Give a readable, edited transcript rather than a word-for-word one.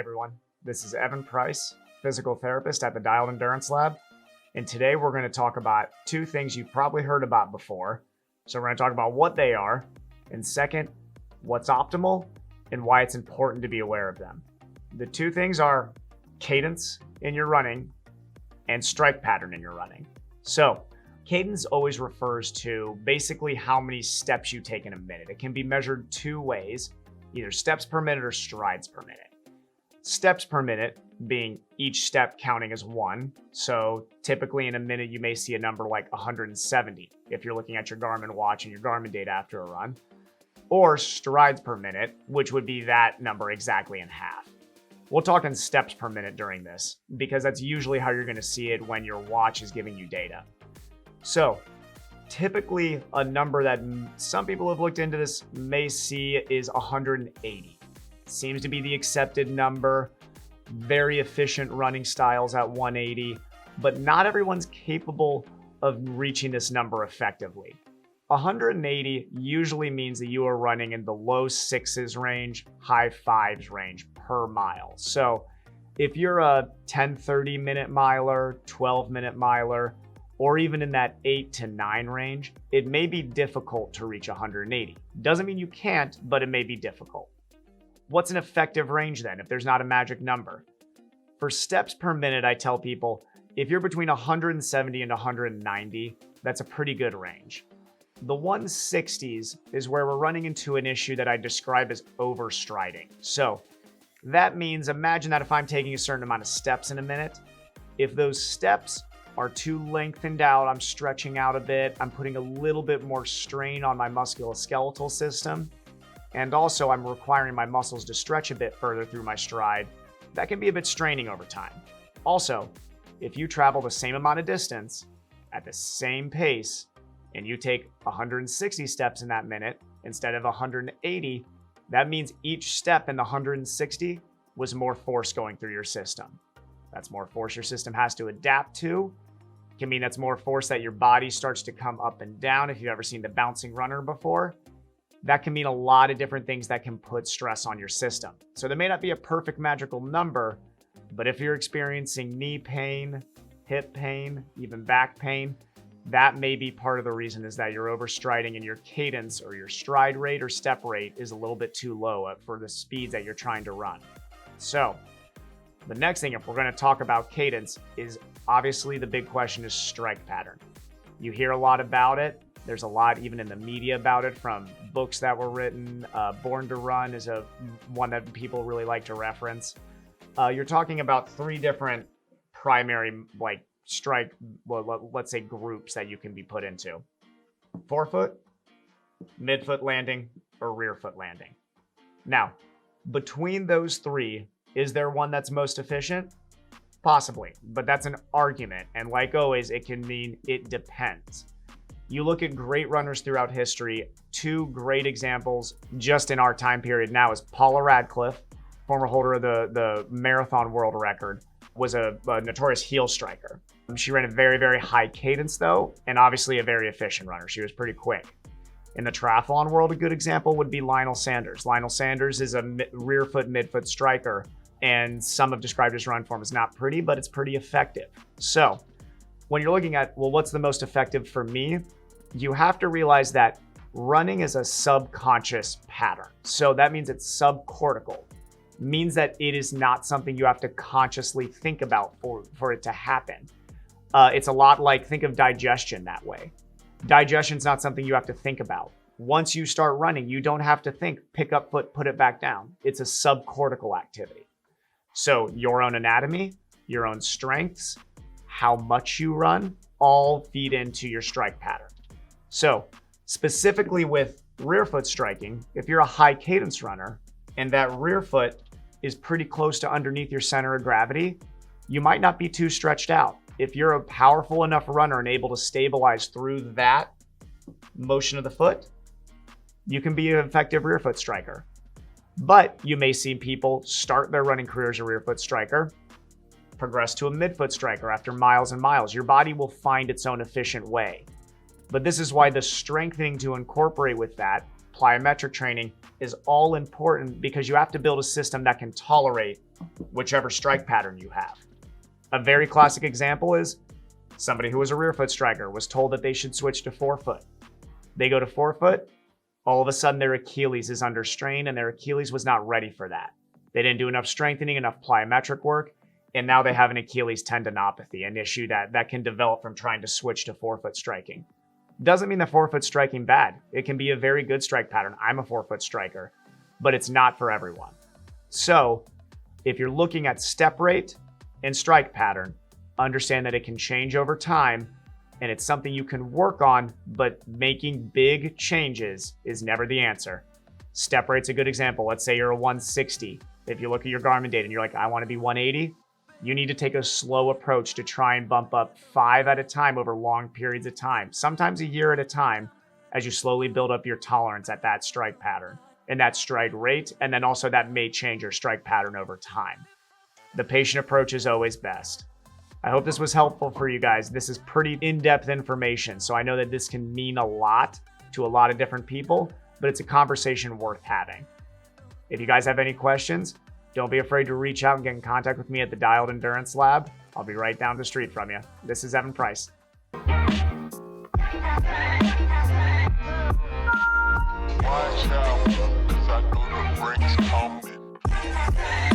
everyone, this is Evan Price, physical therapist at the Dialed Endurance Lab, and today we're going to talk about two things you've probably heard about before. So we're going to talk about what they are, and second, what's optimal and why it's important to be aware of them. The two things are cadence in your running and strike pattern in your running. So cadence always refers to basically how many steps you take in a minute. It can be measured two ways, either steps per minute or strides per minute. Steps per minute being each step counting as one. So typically in a minute, you may see a number like 170 if you're looking at your Garmin watch and your Garmin data after a run, or strides per minute, which would be that number exactly in half. We'll talk in steps per minute during this because that's usually how you're going to see it when your watch is giving you data. So typically a number that some people have looked into this may see is 180. Seems to be the accepted number. Very efficient running styles at 180, but not everyone's capable of reaching this number effectively. 180 usually means that you are running in the low sixes range, high fives range per mile. So if you're a 10-30 minute miler, 12-minute miler, or even in that 8 to 9 range, it may be difficult to reach 180. Doesn't mean you can't, but it may be difficult. What's an effective range then if there's not a magic number? For steps per minute, I tell people if you're between 170 and 190, that's a pretty good range. The 160s is where we're running into an issue that I describe as overstriding. So that means imagine that if I'm taking a certain amount of steps in a minute, if those steps are too lengthened out, I'm stretching out a bit, I'm putting a little bit more strain on my musculoskeletal system, and also I'm requiring my muscles to stretch a bit further through my stride, that can be a bit straining over time. Also, if you travel the same amount of distance at the same pace, and you take 160 steps in that minute instead of 180, that means each step in the 160 was more force going through your system. That's more force your system has to adapt to. It can mean that's more force that your body starts to come up and down. If you've ever seen the bouncing runner before, that can mean a lot of different things that can put stress on your system. So there may not be a perfect magical number, but if you're experiencing knee pain, hip pain, even back pain, that may be part of the reason is that you're overstriding and your cadence or your stride rate or step rate is a little bit too low for the speeds that you're trying to run. So the next thing, if we're going to talk about cadence, is obviously the big question is strike pattern. You hear a lot about it. There's a lot even in the media about it from books that were written. Born to Run is one that people really like to reference. You're talking about three different primary strike, let's say groups that you can be put into. Forefoot, midfoot landing, or rear foot landing. Now, between those three, is there one that's most efficient? Possibly, but that's an argument. And like always, it can mean it depends. You look at great runners throughout history, two great examples just in our time period now is Paula Radcliffe, former holder of the marathon world record, was a notorious heel striker. She ran a very, very high cadence though, and obviously a very efficient runner. She was pretty quick. In the triathlon world, a good example would be Lionel Sanders. Lionel Sanders is a rear foot, midfoot striker, and some have described his run form as not pretty, but it's pretty effective. So when you're looking at, well, what's the most effective for me? You have to realize that running is a subconscious pattern. So that means it's subcortical. Means that it is not something you have to consciously think about for it to happen. It's a lot like, think of digestion that way. Digestion's not something you have to think about. Once you start running, you don't have to think, pick up foot, put it back down. It's a subcortical activity. So your own anatomy, your own strengths, how much you run, all feed into your strike pattern. So specifically with rear foot striking, if you're a high cadence runner and that rear foot is pretty close to underneath your center of gravity, you might not be too stretched out. If you're a powerful enough runner and able to stabilize through that motion of the foot, you can be an effective rear foot striker. But you may see people start their running career as a rear foot striker, progress to a midfoot striker after miles and miles. Your body will find its own efficient way. But this is why the strengthening to incorporate with that, plyometric training, is all important because you have to build a system that can tolerate whichever strike pattern you have. A very classic example is somebody who was a rear foot striker was told that they should switch to forefoot. They go to forefoot, all of a sudden their Achilles is under strain and their Achilles was not ready for that. They didn't do enough strengthening, enough plyometric work, and now they have an Achilles tendinopathy, an issue that can develop from trying to switch to forefoot striking. Doesn't mean the forefoot striking bad. It can be a very good strike pattern. I'm a forefoot striker, but it's not for everyone. So if you're looking at step rate and strike pattern, understand that it can change over time and it's something you can work on, but making big changes is never the answer. Step rate's a good example. Let's say you're a 160. If you look at your Garmin data and you're like, I want to be 180, you need to take a slow approach to try and bump up 5 at a time over long periods of time, sometimes a year at a time, as you slowly build up your tolerance at that strike pattern and that strike rate, and then also that may change your strike pattern over time. The patient approach is always best. I hope this was helpful for you guys. This is pretty in-depth information, so I know that this can mean a lot to a lot of different people, but it's a conversation worth having. If you guys have any questions, don't be afraid to reach out and get in contact with me at the Dialed Endurance Lab. I'll be right down the street from you. This is Evan Price. Watch out, 'cause I know the break's coming.